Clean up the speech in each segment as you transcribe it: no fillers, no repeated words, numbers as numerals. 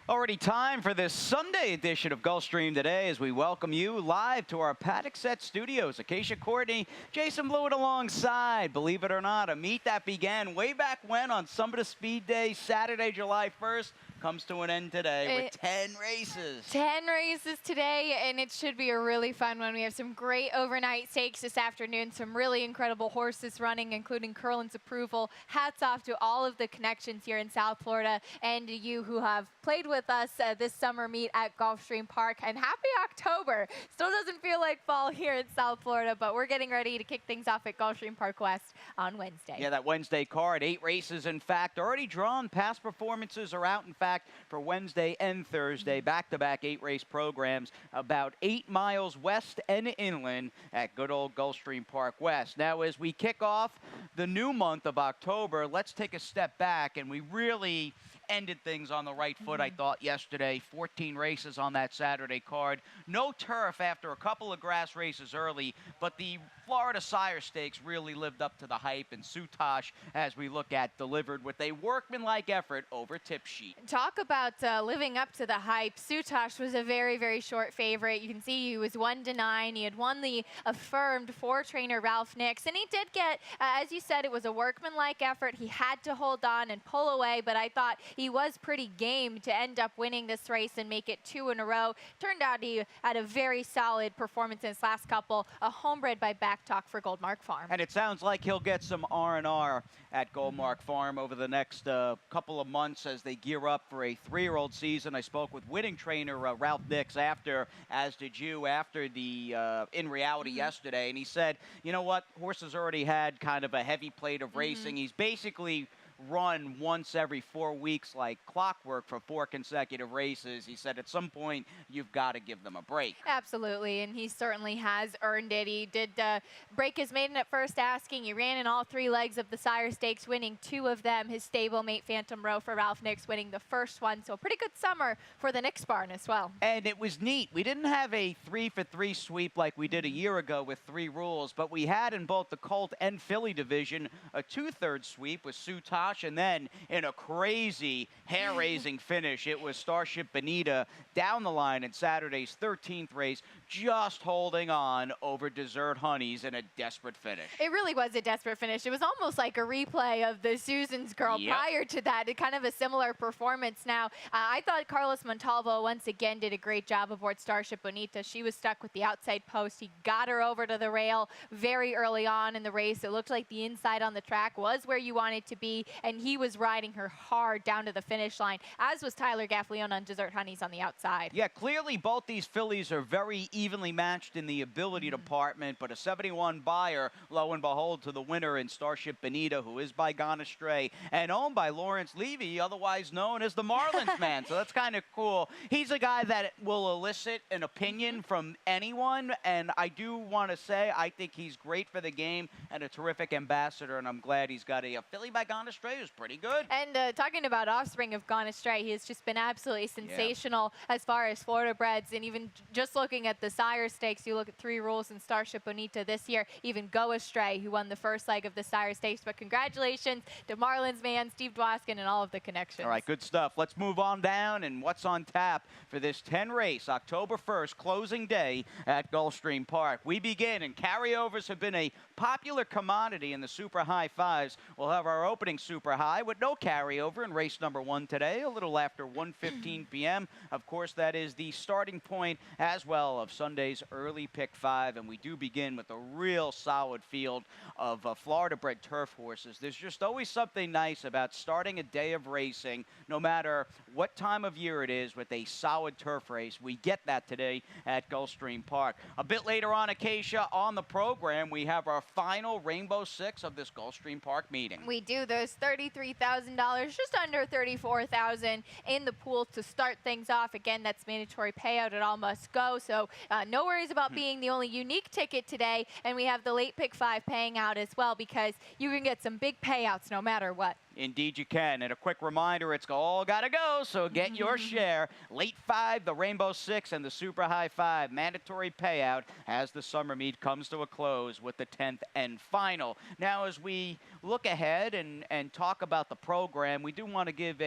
Already time for this Sunday edition of Gulfstream Today as we welcome you live to our Paddock Set Studios. Acacia Courtney, Jason Blewett alongside. Believe it or not, a meet that began way back when on Summit of Speed Day, Saturday, July 1st, comes to an end today with 10 races. 10 races today, and it should be a really fun one. We have some great overnight stakes this afternoon, some really incredible horses running, including Curlin's approval. Hats off to all of the connections here in South Florida and you who have played with us this summer meet at Gulfstream Park. And happy October. Still doesn't feel like fall here in South Florida, but we're getting ready to kick things off at Gulfstream Park West on Wednesday. Yeah, that Wednesday card, 8 races, in fact, already drawn. Past performances are out, in fact, for Wednesday and Thursday. Back-to-back 8-race programs about 8 miles west and inland at good old Gulfstream Park West. Now, as we kick off the new month of October, let's take a step back, and we really ended things on the right foot, I thought, yesterday. 14 races on that Saturday card. No turf after a couple of grass races early, but the Florida Sire Stakes really lived up to the hype, and Sutosh, as we look at, delivered with a workmanlike effort over Tip Sheet. Talk about living up to the hype. Sutosh was a very, very short favorite. You can see he was 1-9. He had won the affirmed for-trainer Ralph Nix, and he did get, as you said, it was a workmanlike effort. He had to hold on and pull away, but I thought he was pretty game to end up winning this race and make it 2 in a row. Turned out he had a very solid performance in his last couple, a homebred by Backtalk for Goldmark Farm. And it sounds like he'll get some R&R at Goldmark Farm over the next couple of months as they gear up for a 3-year-old season. I spoke with winning trainer Ralph Nix after, as did you, after the in reality yesterday, and he said, you know what, horses already had kind of a heavy plate of racing. He's basically run once every 4 weeks like clockwork for 4 consecutive races. He said at some point you've got to give them a break. Absolutely, and he certainly has earned it. He did break his maiden at first asking. He ran in all 3 legs of the Sire Stakes, winning 2 of them. His stablemate Phantom Row for Ralph Nix winning the first one. So a pretty good summer for the Nix barn as well. And it was neat. We didn't have a 3-for-3 sweep like we did a year ago with 3 rules, but we had in both the Colt and Filly division a 2/3 sweep with Sutosh. And then in a crazy, hair-raising finish, it was Starship Bonita down the line in Saturday's 13th race, just holding on over Desert Honeys in a desperate finish. It really was a desperate finish. It was almost like a replay of the Susan's Girl prior to that. Kind of a similar performance. Now, I thought Carlos Montalvo once again did a great job aboard Starship Bonita. She was stuck with the outside post. He got her over to the rail very early on in the race. It looked like the inside on the track was where you wanted to be, and he was riding her hard down to the finish line, as was Tyler Gaffleone on Desert Honeys on the outside. Yeah, clearly both these fillies are very evenly matched in the ability department, but a 71 buyer, lo and behold, to the winner in Starship Bonita, who is by Gone Astray and owned by Lawrence Levy, otherwise known as the Marlins man. So that's kind of cool. He's a guy that will elicit an opinion from anyone, and I do want to say I think he's great for the game and a terrific ambassador, and I'm glad he's got a filly by Gone Astray who's pretty good. And talking about offspring of Gone Astray, he has just been absolutely sensational as far as Florida breds, and even just looking at the Sire Stakes, you look at 3 rules in Starship Bonita this year, even Go Astray, who won the first leg of the Sire Stakes. But congratulations to Marlins man, Steve Dwoskin, and all of the connections. All right, good stuff. Let's move on down and what's on tap for this 10 race, October 1st, closing day at Gulfstream Park. We begin, and carryovers have been a popular commodity in the super high fives. We'll have our opening super high with no carryover in race number 1 today, a little after 1:15 p.m. Of course, that is the starting point as well of Sunday's early pick 5, and we do begin with a real solid field of Florida-bred turf horses. There's just always something nice about starting a day of racing, no matter what time of year it is, with a solid turf race. We get that today at Gulfstream Park. A bit later on, Acacia, on the program, we have our final Rainbow Six of this Gulfstream Park meeting. We do. There's $33,000, just under $34,000 in the pool to start things off. Again, that's mandatory payout. It all must go. So no worries about being the only unique ticket today. And we have the late pick 5 paying out as well, because you can get some big payouts no matter what. Indeed you can. And a quick reminder, it's all got to go, so get your share. Late 5, the Rainbow 6, and the Super High 5. Mandatory payout as the summer meet comes to a close with the 10th and final. Now, as we look ahead and talk about the program, we do want to give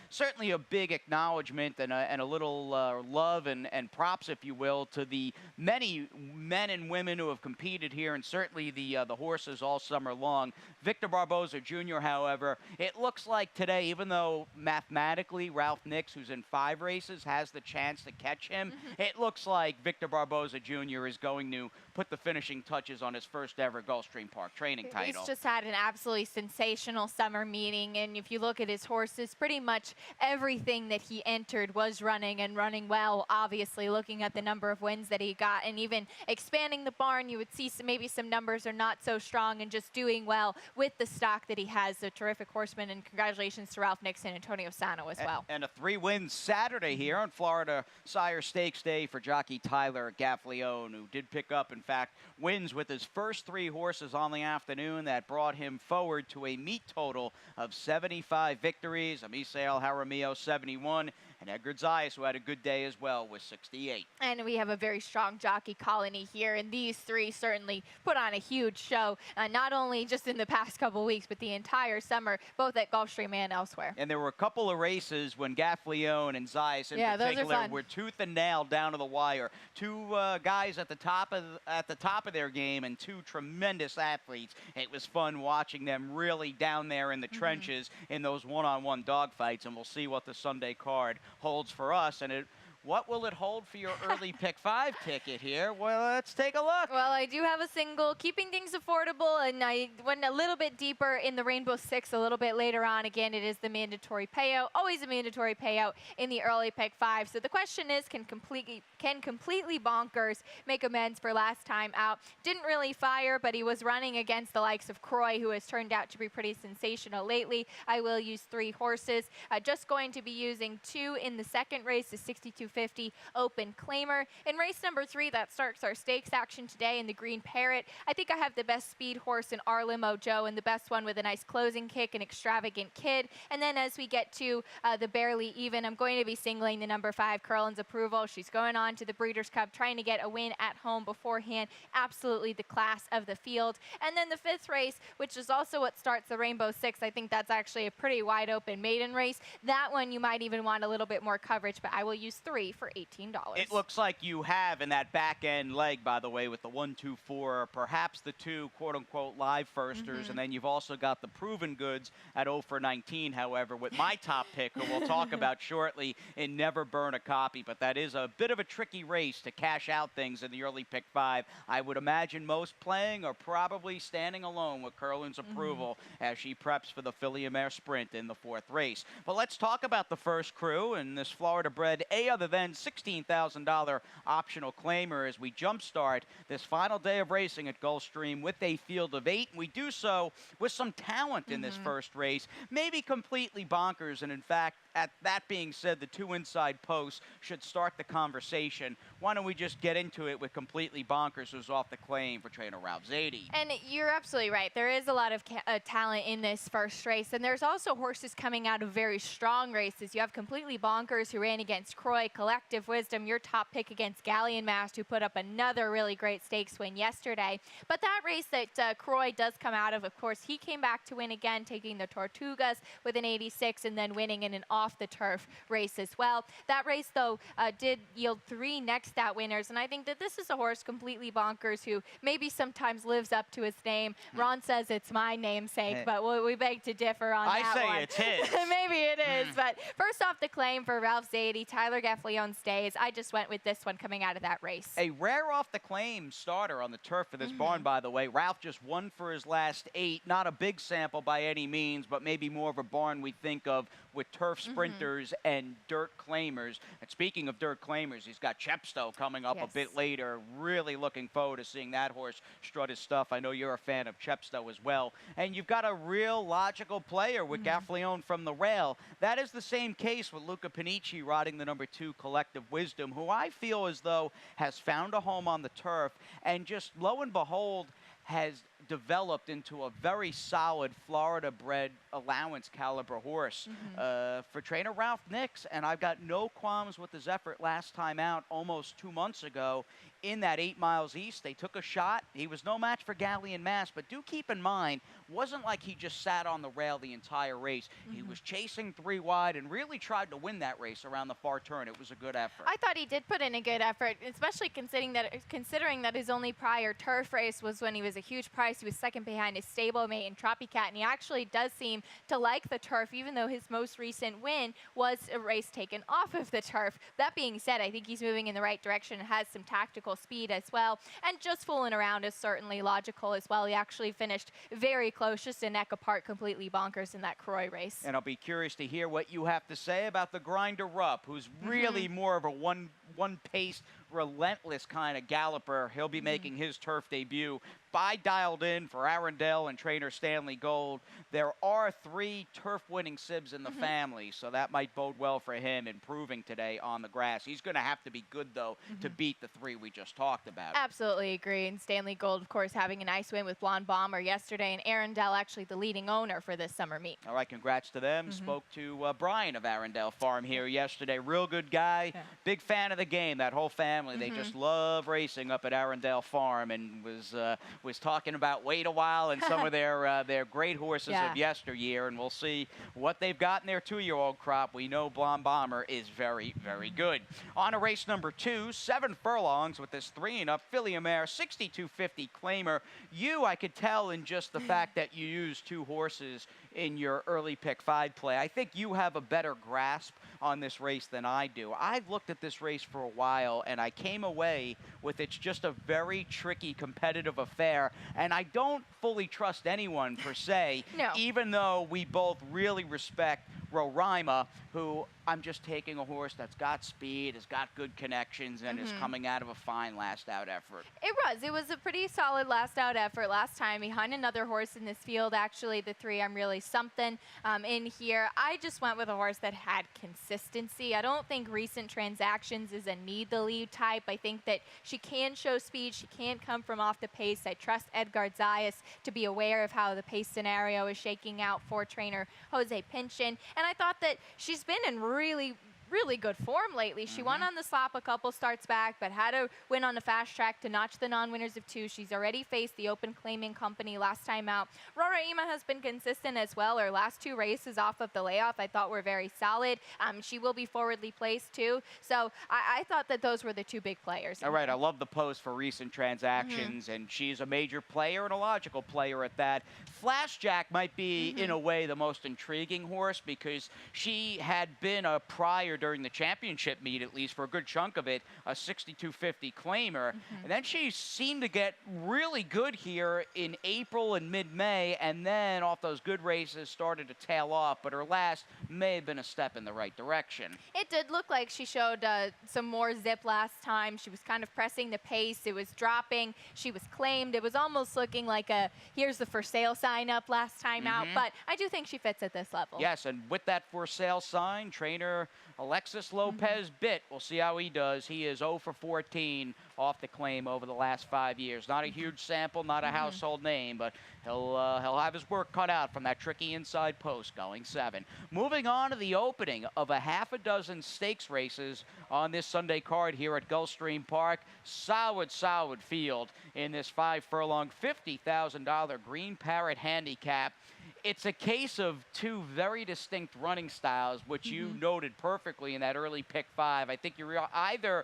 certainly a big acknowledgement and a little love and props, if you will, to the many men and women who have competed here, and certainly the horses all summer long. Victor Barboza Jr., however, it looks like today, even though mathematically Ralph Nix, who's in 5 races, has the chance to catch him, it looks like Victor Barboza Jr. is going to put the finishing touches on his first ever Gulfstream Park training title. He's just had an absolutely sensational summer meeting, and if you look at his horses, pretty much everything that he entered was running and running well. Obviously, looking at the number of wins that he got, and even expanding the barn, you would see maybe some numbers are not so strong, and just doing well with the stock that he has. A terrific horseman, and congratulations to Ralph Nix and Antonio Sano as well. And a 3-win Saturday here on Florida Sire Stakes Day for jockey Tyler Gaffalione, who did pick up, in fact, wins with his first 3 horses on the afternoon. That brought him forward to a meet total of 75 victories. Amisael Jaramillo, 71. And Edgar Zayas, who had a good day as well, with 68. And we have a very strong jockey colony here, and these 3 certainly put on a huge show, not only just in the past couple weeks, but the entire summer, both at Gulfstream and elsewhere. And there were a couple of races when Gaffalione and Zayas in particular were tooth and nail down to the wire. 2 guys at the top of their game, and 2 tremendous athletes. It was fun watching them really down there in the trenches in those one-on-one dogfights, and we'll see what the Sunday card holds for us. And what will it hold for your early pick 5 ticket here? Well, let's take a look. Well, I do have a single, keeping things affordable, and I went a little bit deeper in the Rainbow 6 a little bit later on. Again, it is the mandatory payout, always a mandatory payout in the early pick 5. So the question is, can completely bonkers make amends for last time out? Didn't really fire, but he was running against the likes of Croy, who has turned out to be pretty sensational lately. I will use 3 horses. Just going to be using 2 in the second race, the 6250 Open Claimer. In race number 3, that starts our stakes action today in the Green Parrot. I think I have the best speed horse in Our Limo Joe, and the best one with a nice closing kick, an Extravagant Kid. And then as we get to the Barely Even, I'm going to be singling the number 5, Curlin's Approval. She's going on to the Breeders' Cup, trying to get a win at home beforehand. Absolutely the class of the field. And then the 5th race, which is also what starts the Rainbow 6. I think that's actually a pretty wide open maiden race. That one you might even want a little bit more coverage, but I will use 3 for $18. It looks like you have in that back end leg, by the way, with the 1, 2, 4, perhaps the 2 quote-unquote live firsters, and then you've also got the proven goods at 0 for 19, however, with my top pick, who we'll talk about shortly, in Never Burn a Copy. But that is a bit of a tricky race to cash out things in the early pick 5. I would imagine most playing or probably standing alone with Curlin's Approval as she preps for the Philly-Mare Sprint in the 4th race. But let's talk about the first crew and this Florida-bred other than $16,000 optional claimer as we jumpstart this final day of racing at Gulfstream with a field of 8. And we do so with some talent in this first race, maybe completely bonkers. And in fact, at that being said, the 2 inside posts should start the conversation. Why don't we just get into it with completely bonkers, who's off the claim for trainer Ralph Zadie. And you're absolutely right. There is a lot of talent in this first race, and there's also horses coming out of very strong races. You have completely bonkers, who ran against Croy, Collective Wisdom, your top pick against Galleon Mast, who put up another really great stakes win yesterday. But that race that Croy does come out of course, he came back to win again, taking the Tortugas with an 86 and then winning in an off-the-turf race as well. That race, though, did yield 3 next out winners, and I think that this is a horse, completely bonkers, who maybe sometimes lives up to his name. Ron says it's my namesake, but we beg to differ on that one. I say it's his. Maybe it is, but first off the claim for Ralph Zadie, Tyler Gaffalione stays. I just went with this one coming out of that race. A rare off-the-claim starter on the turf for this barn, by the way. Ralph just won for his last 8. Not a big sample by any means, but maybe more of a barn we think of with turf sprinters and dirt claimers. And speaking of dirt claimers, he's got Chepstow coming up a bit later. Really looking forward to seeing that horse strut his stuff. I know you're a fan of Chepstow as well. And you've got a real logical player with Gaffalione from the rail. That is the same case with Luca Panici riding the number 2 Collective Wisdom, who I feel as though has found a home on the turf and just, lo and behold, has developed into a very solid Florida-bred allowance caliber horse for trainer Ralph Nix, and I've got no qualms with his effort last time out almost 2 months ago in that 8 miles east. They took a shot. He was no match for Galleon Mass, but do keep in mind, wasn't like he just sat on the rail the entire race. He was chasing 3 wide and really tried to win that race around the far turn. It was a good effort. I thought he did put in a good effort, especially considering that his only prior turf race was when he was a huge price. He was second behind his stablemate in Tropicat, and he actually does seem to like the turf, even though his most recent win was a race taken off of the turf. That being said, I think he's moving in the right direction and has some tactical speed as well, and just fooling around is certainly logical as well. He actually finished very close, just a neck apart, completely bonkers in that Croy race. And I'll be curious to hear what you have to say about the Grinder Rupp, who's really more of a one-paced, relentless kind of galloper. He'll be making his turf debut. I dialed in for Arundel and trainer Stanley Gold. There are 3 turf-winning sibs in the family, so that might bode well for him improving today on the grass. He's going to have to be good, though, to beat the 3 we just talked about. Absolutely agree. And Stanley Gold, of course, having a nice win with Blonde Bomber yesterday, and Arundel actually the leading owner for this summer meet. All right, congrats to them. Spoke to Brian of Arundel Farm here yesterday. Real good guy. Big fan of the game, that whole family. They just love racing up at Arundel Farm, and was talking about Wait a While and some of their great horses of yesteryear, and we'll see what they've got in their 2-year-old crop. We know Blonde Bomber is very, very good. On to race number 2, 7 furlongs with this 3-and-up filly mare, 6250 claimer. I could tell in just the fact that you use 2 horses in your early pick 5 play. I think you have a better grasp on this race than I do. I've looked at this race for a while, and I came away with it's just a very tricky competitive affair, and I don't fully trust anyone per se, even though we both really respect Roraima, who I'm just taking a horse that's got speed, has got good connections, and is coming out of a fine last-out effort. It was a pretty solid last-out effort last time behind another horse in this field. Actually, the 3 I'm really something in here. I just went with a horse that had consistency. I don't think Recent Transactions is a need-the-lead type. I think that she can show speed. She can come from off the pace. I trust Edgar Zayas to be aware of how the pace scenario is shaking out for trainer Jose Pinchin. And I thought that she's been in really good form lately. She won on the slop a couple starts back, but had a win on the fast track to notch the non-winners of 2. She's already faced the Open Claiming Company last time out. Roraima has been consistent as well. Her last 2 races off of the layoff I thought were very solid. She will be forwardly placed too. So I thought that those were the 2 big players. All right, I love the post for Recent Transactions, and she's a major player and a logical player at that. Flashjack might be, in a way, the most intriguing horse because she had been a prior during the championship meet, at least for a good chunk of it, a 6250 claimer. And then she seemed to get really good here in April and mid-May, and then off those good races started to tail off, but her last may have been a step in the right direction. It did look like she showed some more zip last time. She was kind of pressing the pace. It was dropping. She was claimed. It was almost looking like a here's the for sale sign up last time out, but I do think she fits at this level. Yes, and with that for sale sign, trainer Alexis Lopez bit. We'll see how he does. He is 0 for 14 off the claim over the last 5 years. Not a huge sample, not a household name, but he'll have his work cut out from that tricky inside post going 7. Moving on to the opening of a half a dozen stakes races on this Sunday card here at Gulfstream Park. Solid field in this 5-furlong, $50,000 Green Parrot handicap. It's a case of 2 very distinct running styles, which you noted perfectly in that early pick 5. I think you're either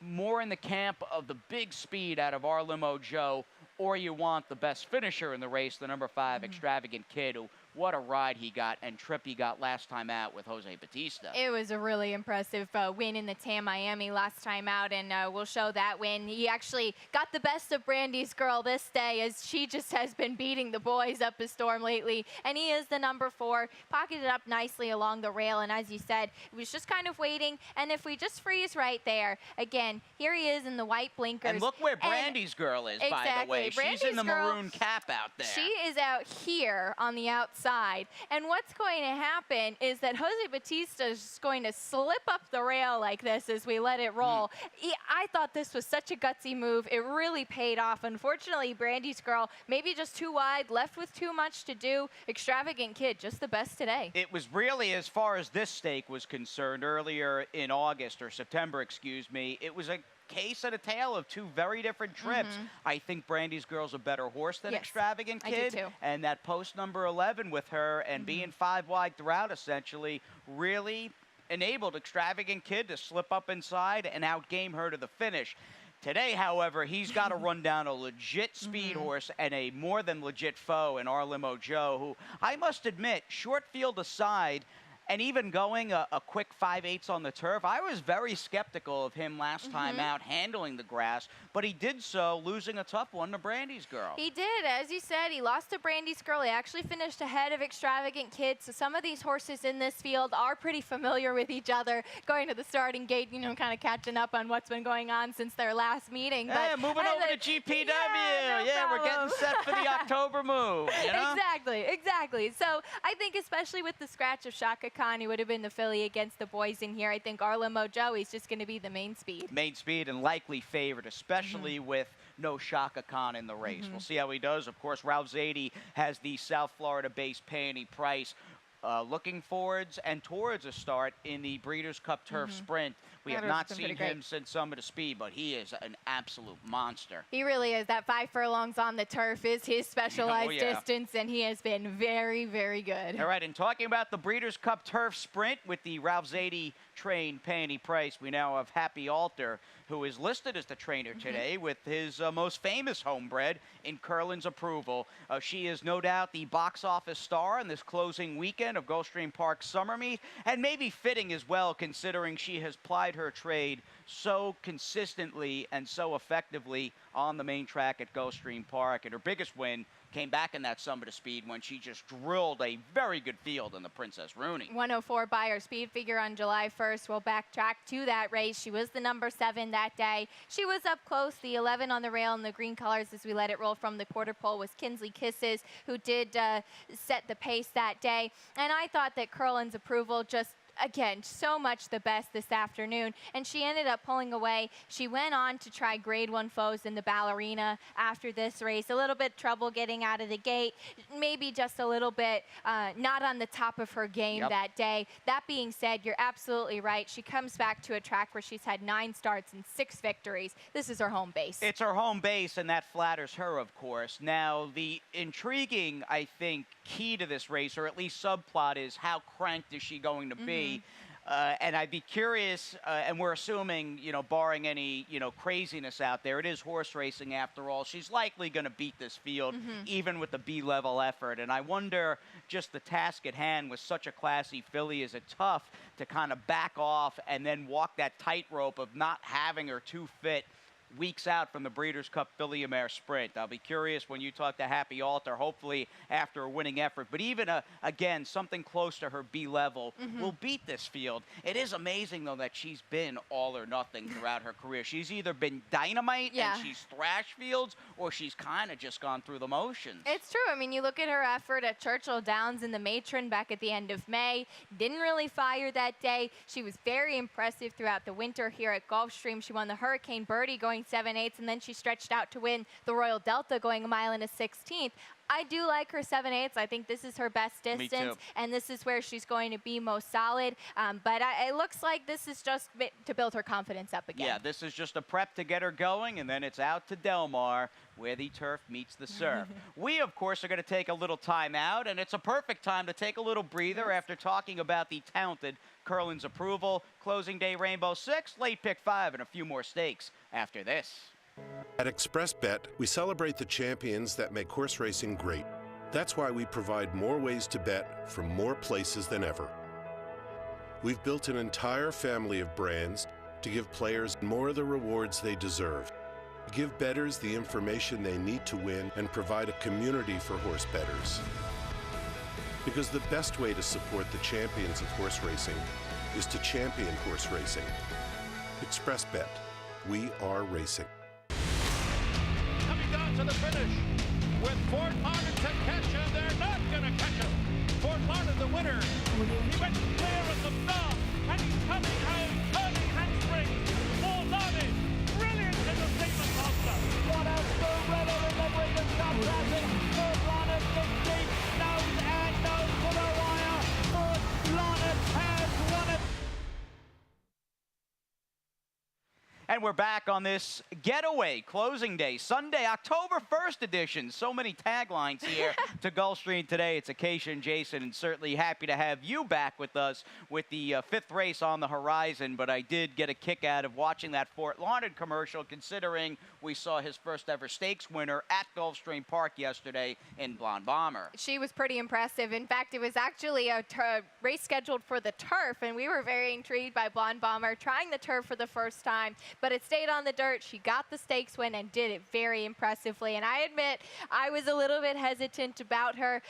more in the camp of the big speed out of Our Limo Joe, or you want the best finisher in the race, the number 5 Extravagant Kid, who what a ride he got and trip he got last time out with Jose Batista. It was a really impressive win in the Tam Miami last time out, and we'll show that win. He actually got the best of Brandy's girl this day, as she just has been beating the boys up a storm lately, and he is the number 4, pocketed up nicely along the rail, and as you said, it was just kind of waiting, and if we just freeze right there, again, here he is in the white blinkers. And look where Brandy's girl is, by the way. She's in the maroon cap out there. She is out here on the outside outside. And what's going to happen is that Jose Bautista is going to slip up the rail like this as we let it roll. I thought this was such a gutsy move. It really paid off. Unfortunately, Brandy's girl maybe just too wide, left with too much to do. Extravagant Kid, just the best today. It was really, as far as this stake was concerned, earlier in August, or September, excuse me, it was a case and a tale of two very different trips. I think Brandy's girl's a better horse than Extravagant Kid. I do too. And that post number 11 with her and being 5 wide throughout, essentially, really enabled Extravagant Kid to slip up inside and outgame her to the finish. Today, however, he's got to run down a legit speed horse and a more than legit foe in Our Limo Joe, who I must admit, short field aside, and even going a quick 5/8 on the turf, I was very skeptical of him last time out handling the grass, but he did so, losing a tough one to Brandy's girl. He did. As you said, he lost to Brandy's girl. He actually finished ahead of Extravagant Kid, so some of these horses in this field are pretty familiar with each other, going to the starting gate, you know, kind of catching up on what's been going on since their last meeting. Hey, moving over to GPW. Yeah, we're getting set for the October move. You know? Exactly. So I think especially with the scratch of Shaka Khan, he would have been the filly against the boys in here. I think Our Limo Joe, he's just going to be the main speed. Main speed and likely favored, especially with no Shaka Khan in the race. We'll see how he does. Of course, Ralph Zadie has the South Florida-based Peony Price looking forwards and towards a start in the Breeders' Cup Turf Sprint. We have not seen him since Summit of Speed, but he is an absolute monster. He really is. That 5 furlongs on the turf is his specialized distance, and he has been very, very good. All right, and talking about the Breeders' Cup Turf Sprint with the Ralph Zadie trained Peony Price, we now have Happy Alter, who is listed as the trainer today with his most famous homebred in Curlin's Approval. She is no doubt the box office star in this closing weekend of Gulfstream Park Summer Meet, and maybe fitting as well considering she has plied her trade so consistently and so effectively on the main track at Gulfstream Park. And her biggest win came back in that Summit of Speed when she just drilled a very good field in the Princess Rooney. 104 by her speed figure on July 1st. We'll backtrack to that race. She was the number 7 that day. She was up close. The 11 on the rail in the green colors as we let it roll from the quarter pole was Kinsley Kisses, who did set the pace that day. And I thought that Curlin's Approval just, again, so much the best this afternoon, and she ended up pulling away. She went on to try Grade 1 foes in the Ballerina after this race. A little bit trouble getting out of the gate, maybe just a little bit not on the top of her game that day. That being said, you're absolutely right. She comes back to a track where she's had 9 starts and 6 victories. This is her home base. It's her home base, and that flatters her, of course. Now, the intriguing, I think, key to this race, or at least subplot, is how cranked is she going to be? And I'd be curious, and we're assuming, you know, barring any, you know, craziness out there, it is horse racing after all. She's likely going to beat this field, even with the B-level effort. And I wonder, just the task at hand with such a classy filly, is it tough to kind of back off and then walk that tightrope of not having her too fit weeks out from the Breeders' Cup Filly Mare Sprint? I'll be curious when you talk to Happy Alter, hopefully after a winning effort. But even, again, something close to her B level will beat this field. It is amazing, though, that she's been all or nothing throughout her career. She's either been dynamite and she's thrashed fields, or she's kind of just gone through the motions. It's true. I mean, you look at her effort at Churchill Downs in the Matron back at the end of May. Didn't really fire that day. She was very impressive throughout the winter here at Gulfstream. She won the Hurricane Birdie going 7/8, and then she stretched out to win the Royal Delta going 1 mile and a 16th. I do like her 7/8. I think this is her best distance, and this is where she's going to be most solid. But it looks like this is just to build her confidence up again. Yeah, this is just a prep to get her going, and then it's out to Del Mar, where the turf meets the surf. We, of course, are going to take a little time out, and it's a perfect time to take a little breather after talking about the talented Curlin's Approval, Closing Day Rainbow 6, Late Pick 5, and a few more stakes after this. At ExpressBet, we celebrate the champions that make horse racing great. That's why we provide more ways to bet from more places than ever. We've built an entire family of brands to give players more of the rewards they deserve, give bettors the information they need to win, and provide a community for horse bettors. Because the best way to support the champions of horse racing is to champion horse racing. ExpressBet. We are racing. Coming down to the finish with Fort Arlington catch, and they're not going to catch him. He went clear at the start, and he's coming home, turning handsprings. Morlani, brilliant in the Siemens Monster. What a thriller in the Breeders' Cup Classic. Morlani gets deep, nose and nose to the wire. Morlani has won it. And we're back on this getaway closing day, Sunday, October 1st edition. So many taglines here to Gulfstream today. It's occasion, Jason, and certainly happy to have you back with us with the fifth race on the horizon. But I did get a kick out of watching that Fort Lauderdale commercial, considering we saw his first ever stakes winner at Gulfstream Park yesterday in Blonde Bomber. She was pretty impressive. In fact, it was actually a race scheduled for the turf, and we were very intrigued by Blonde Bomber trying the turf for the first time. But it stayed on the dirt. She got the stakes win and did it very impressively. And I admit, I was a little bit hesitant about her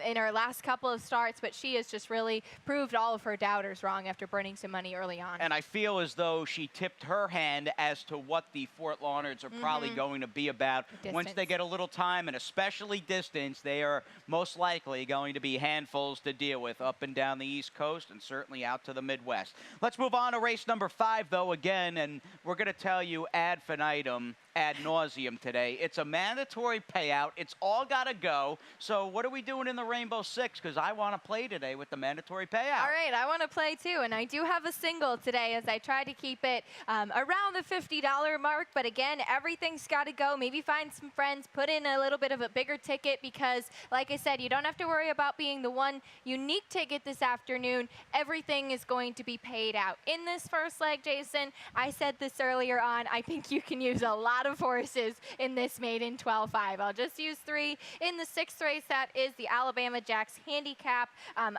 in her last couple of starts, but she has just really proved all of her doubters wrong after burning some money early on. And I feel as though she tipped her hand as to what the Fort Lauderdales are probably going to be about. Once they get a little time, and especially distance, they are most likely going to be handfuls to deal with up and down the East Coast and certainly out to the Midwest. Let's move on to race number 5, though, again, and we're going to tell you ad infinitum, ad nauseum today. It's a mandatory payout. It's all got to go. So what are we doing in the Rainbow Six? Because I want to play today with the mandatory payout. All right, I want to play too, and I do have a single today as I try to keep it around the $50 mark. But again, everything's got to go. Maybe find some friends, put in a little bit of a bigger ticket because, like I said, you don't have to worry about being the one unique ticket this afternoon. Everything is going to be paid out. In this first leg, Jason, I said this earlier on, I think you can use a lot of horses in this maiden 12-5. I'll just use 3. In the 6th race, that is the Alabama Jacks Handicap. I'm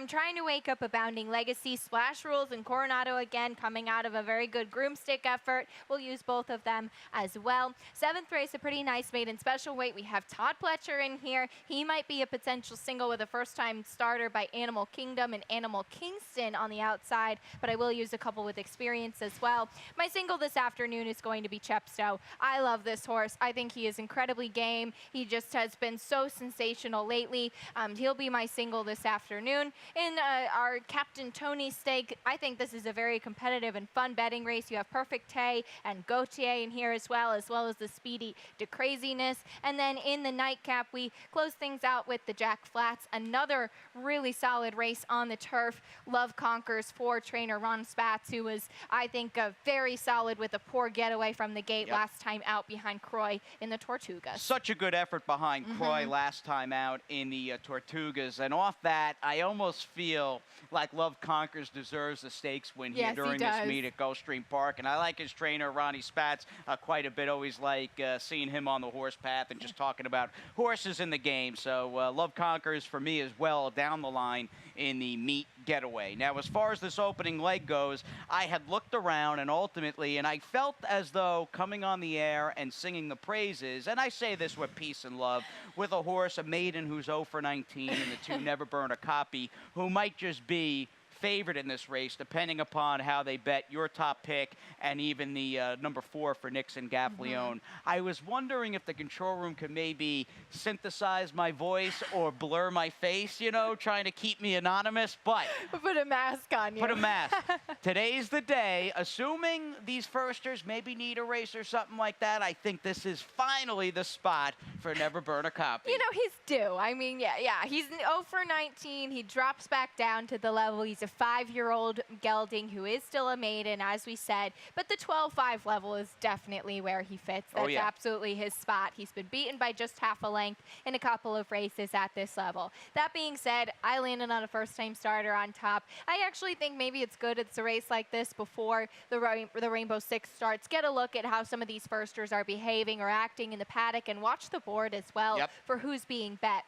trying to wake up Abounding Legacy, Splash Rules, and Coronado again, coming out of a very good groomstick effort. We'll use both of them as well. 7th race, a pretty nice maiden special weight. We have Todd Pletcher in here. He might be a potential single with a first-time starter by Animal Kingdom and Animal Kingston on the outside, but I will use a couple with experience as well. My single this afternoon is going to be Chepstow. I love this horse. I think he is incredibly game. He just has been so sensational lately. He'll be my single this afternoon. In our Captain Tony stake, I think this is a very competitive and fun betting race. You have Perfect Tay and Gautier in here as well as the Speedy to Craziness. And then in the nightcap, we close things out with the Jack Flats, another really solid race on the turf. Love Conquers for trainer Ron Spatz, who was, I think, very solid with a poor getaway from the gate last time out behind Croy in the Tortugas. Such a good effort behind Croy last time out in the Tortugas. And off that, I almost feel like Love Conquers deserves a stakes win here during this meet at Gulfstream Park. And I like his trainer, Ronnie Spatz, quite a bit. Always like seeing him on the horse path and just talking about horses in the game. So Love Conquers for me as well down the line in the meet getaway. Now, as far as this opening leg goes, I had looked around and ultimately, and I felt as though coming on the air and singing the praises, and I say this with peace and love, with a horse, a maiden who's 0 for 19, and the 2 Never Burn a Copy, who might just be favorite in this race, depending upon how they bet your top pick and even the number 4 for Nixon Gaffleone. I was wondering if the control room could maybe synthesize my voice or blur my face, you know, trying to keep me anonymous, but put a mask on you. Put a mask. Today's the day. Assuming these firsters maybe need a race or something like that, I think this is finally the spot for Never Burn a Copy. You know, he's due. I mean, yeah, he's 0 for 19. He drops back down to the level. He's a 5-year-old gelding who is still a maiden, as we said, but the 12-5 level is definitely where he fits. That's absolutely his spot. He's been beaten by just half a length in a couple of races at this level. That being said, I landed on a first-time starter on top. I actually think maybe it's good it's a race like this before the Rainbow Six starts. Get a look at how some of these firsters are behaving or acting in the paddock and watch the board as well for who's being bet.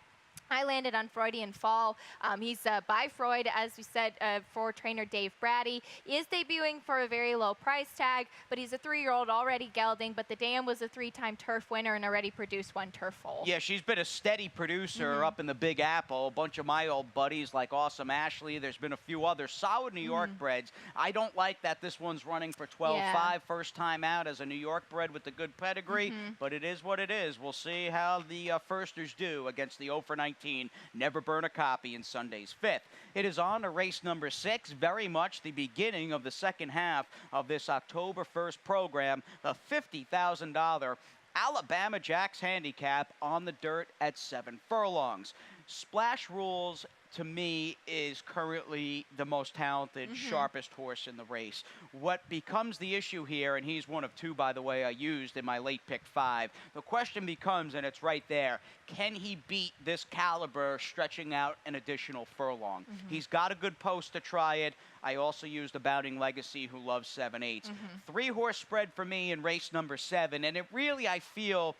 I landed on Freudian Fall. He's by Freud, as we said, for trainer Dave Brady. He is debuting for a very low price tag, but he's a 3-year-old already gelding, but the dam was a 3-time turf winner and already produced 1 turf foal. Yeah, she's been a steady producer up in the Big Apple. A bunch of my old buddies like Awesome Ashley. There's been a few other solid New York breds. I don't like that this one's running for 12.5, first time out as a New York bred with a good pedigree, but it is what it is. We'll see how the firsters do against the 0 for 19 19. Never burn a copy in Sunday's 5th. It is on to race number 6, very much the beginning of the second half of this October 1st program, the $50,000 Alabama Jacks Handicap on the dirt at 7 furlongs. Splash Rules, to me, is currently the most talented, sharpest horse in the race. What becomes the issue here, and he's one of 2, by the way, I used in my late pick 5. The question becomes, and it's right there, can he beat this caliber stretching out an additional furlong? He's got a good post to try it. I also used a Bounding Legacy who loves 7/8. 3-horse spread for me in race number 7, and it really, I feel,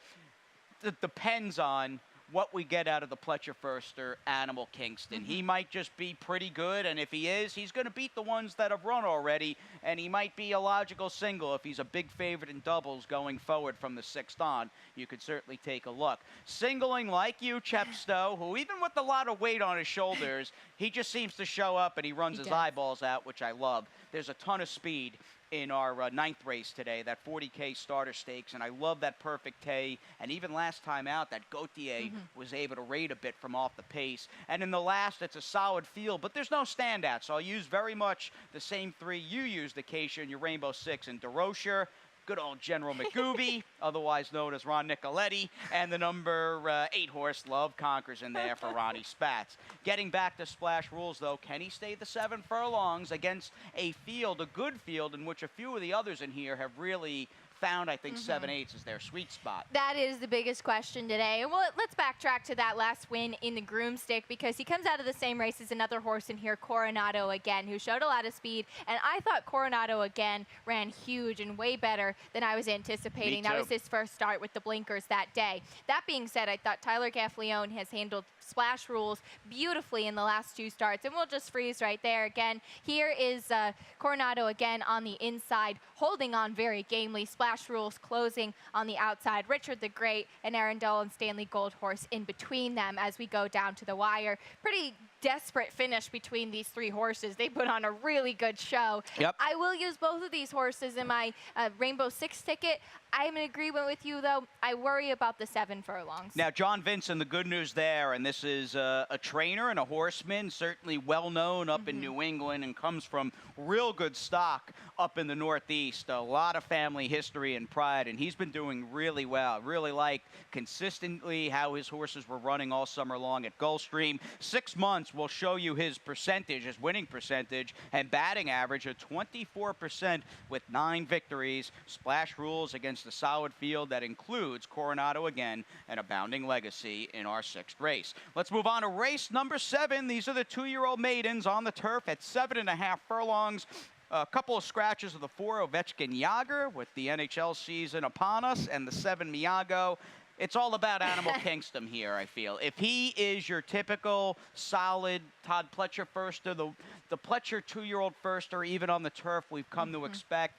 depends on what we get out of the Pletcher Firster, Animal Kingston. He might just be pretty good, and if he is, he's going to beat the ones that have run already, and he might be a logical single if he's a big favorite in doubles going forward from the 6th on. You could certainly take a look. Singling like you, Chepstow, who even with a lot of weight on his shoulders, he just seems to show up and he runs his eyeballs out, which I love. There's a ton of speed in our 9th race today, that 40K starter stakes, and I love that perfect K. And even last time out, that Gautier was able to rate a bit from off the pace. And in the last, it's a solid field, but there's no standout, so I'll use very much the same 3 you used, Acacia, in your Rainbow 6, and DeRocher, good old General McGoobie, otherwise known as Ron Nicoletti, and the number 8 horse, Love Conquers, in there for Ronnie Spatz. Getting back to Splash Rules, though, can he stay the 7 furlongs against a field, a good field, in which a few of the others in here have really found, I think, 7/8 is their sweet spot? That is the biggest question today. And well, let's backtrack to that last win in the Groomstick, because he comes out of the same race as another horse in here, Coronado Again, who showed a lot of speed. And I thought Coronado Again ran huge and way better than I was anticipating. That was his first start with the blinkers that day. That being said, I thought Tyler Gaffleone has handled Splash Rules beautifully in the last 2 starts, and we'll just freeze right there. Again, here is Coronado Again on the inside, holding on very gamely. Splash Rules closing on the outside. Richard the Great and Arundel and Stanley Goldhorse in between them as we go down to the wire. Pretty desperate finish between these 3 horses. They put on a really good show. I will use both of these horses in my Rainbow 6 ticket. I'm in agreement with you, though. I worry about the 7 furlongs. Now, John Vincent, the good news there, and this is a trainer and a horseman, certainly well-known up in New England, and comes from real good stock up in the Northeast. A lot of family history and pride, and he's been doing really well. Really like consistently how his horses were running all summer long at Gulfstream. 6 months will show you his percentage, his winning percentage, and batting average of 24% with 9 victories. Splash Rules against a solid field that includes Coronado Again and a Bounding Legacy in our 6th race. Let's move on to race number 7. These are the 2-year-old maidens on the turf at 7.5 furlongs. A couple of scratches of the 4 Ovechkin Yager with the NHL season upon us, and the 7 Miago. It's all about Animal Kingston here, I feel. If he is your typical solid Todd Pletcher Firster, the Pletcher 2-year-old Firster, even on the turf we've come to expect,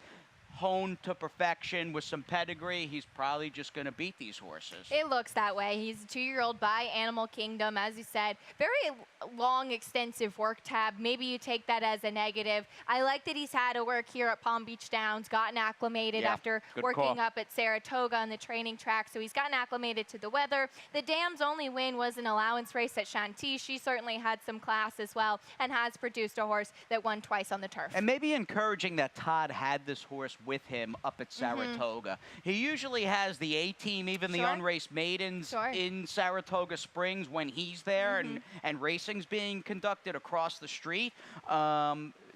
honed to perfection with some pedigree, he's probably just going to beat these horses. It looks that way. He's a 2-year-old by Animal Kingdom, as you said. Very long, extensive work tab. Maybe you take that as a negative. I like that he's had a work here at Palm Beach Downs, gotten acclimated after working up at Saratoga on the training track, so he's gotten acclimated to the weather. The Dam's only win was an allowance race at Chantilly. She certainly had some class as well and has produced a horse that won twice on the turf. And maybe encouraging that Todd had this horse with him up at Saratoga. He usually has the A-team, even the unraced maidens in Saratoga Springs when he's there, and racing's being conducted across the street.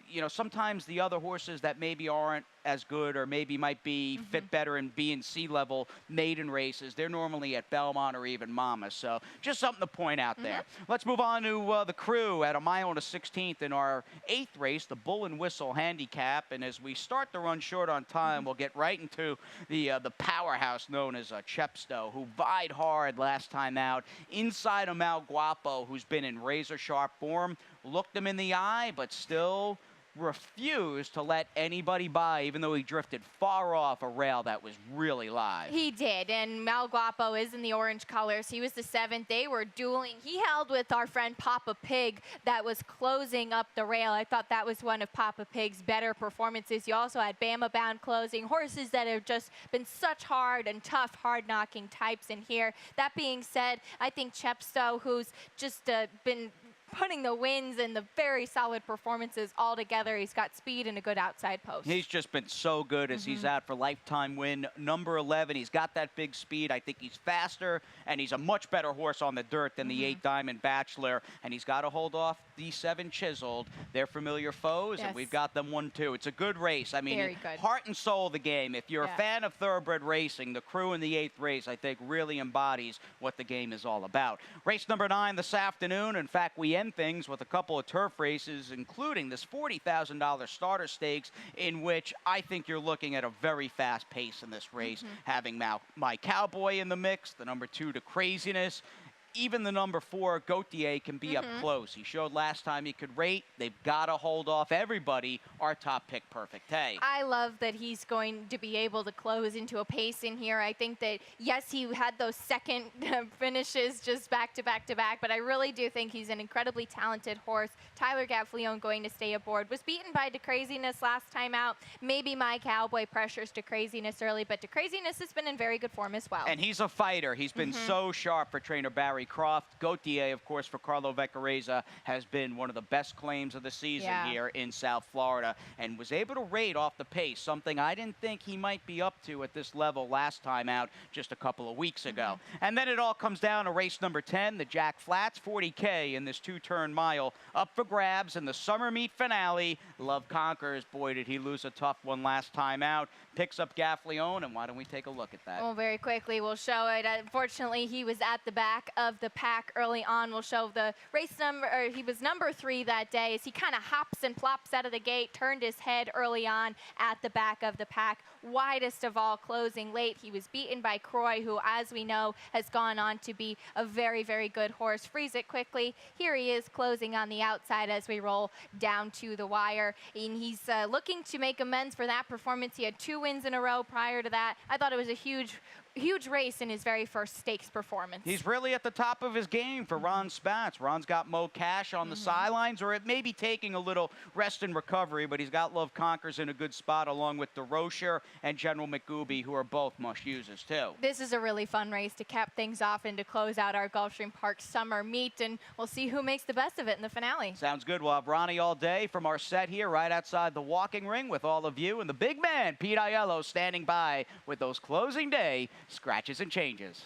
You know, sometimes the other horses that maybe aren't as good or maybe might be fit better in B and C level maiden races, they're normally at Belmont or even Mama. So just something to point out there. Let's move on to the crew at 1 mile and a 16th in our 8th race, the Bull and Whistle Handicap. And as we start to run short on time, we'll get right into the powerhouse known as Chepstow, who vied hard last time out inside of Mal Guapo, who's been in razor-sharp form. Looked him in the eye, but still refused to let anybody by, even though he drifted far off a rail that was really live. He did, and Mal Guapo is in the orange colors. He was the 7th. They were dueling. He held with our friend Papa Pig that was closing up the rail. I thought that was one of Papa Pig's better performances. You also had Bama Bound closing, horses that have just been such hard and tough, hard-knocking types in here. That being said, I think Chepstow, who's just been putting the wins and the very solid performances all together. He's got speed and a good outside post. He's just been so good as he's out for lifetime win. Number 11, he's got that big speed. I think he's faster, and he's a much better horse on the dirt than the 8 Diamond Bachelor. And he's got to hold off the 7 Chiseled. They're familiar foes, and we've got them 1-2. It's a good race. I mean, very good. Heart and soul of the game. If you're a fan of thoroughbred racing, the crew in the 8th race, I think, really embodies what the game is all about. Race number 9 this afternoon. In fact, we end things with a couple of turf races, including this $40,000 starter stakes, in which I think you're looking at a very fast pace in this race, having My Cowboy in the mix, the number 2 to Craziness. Even the number 4, Gautier, can be up close. He showed last time he could rate. They've got to hold off everybody. Our top pick, Perfect Hay. I love that he's going to be able to close into a pace in here. I think that, yes, he had those second finishes just back to back to back, but I really do think he's an incredibly talented horse. Tyler Gaffleone going to stay aboard. Was beaten by De Craziness last time out. Maybe My Cowboy pressures De Craziness early, but De Craziness has been in very good form as well. And he's a fighter. He's been so sharp for trainer Barry Croft. Gautier, of course, for Carlo Veccareza, has been one of the best claims of the season here in South Florida, and was able to rate off the pace, something I didn't think he might be up to at this level last time out just a couple of weeks ago. And then it all comes down to race number 10, the Jack Flats, 40K in this 2-turn mile, up for grabs in the summer meet finale. Love Conquers. Boy, did he lose a tough one last time out. Picks up Gaffleone, and why don't we take a look at that? Well, very quickly, we'll show it. Unfortunately, he was at the back of the pack early on. We'll show the race number, or he was number 3 that day, as he kind of hops and plops out of the gate, turned his head early on at the back of the pack. Widest of all, closing late. He was beaten by Croy, who, as we know, has gone on to be a very, very good horse. Freeze it quickly. Here he is closing on the outside as we roll down to the wire. And he's looking to make amends for that performance. He had 2 wins in a row prior to that. I thought it was a huge race in his very first stakes performance. He's really at the top of his game for Ron Spatz. Ron's got Mo Cash on the sidelines, or it may be taking a little rest and recovery, but he's got Love Conquers in a good spot, along with DeRocher and General McGooby, who are both must-uses, too. This is a really fun race to cap things off and to close out our Gulfstream Park summer meet, and we'll see who makes the best of it in the finale. Sounds good. We'll have Ronnie all day from our set here right outside the walking ring with all of you, and the big man, Pete Aiello, standing by with those closing day scratches and changes.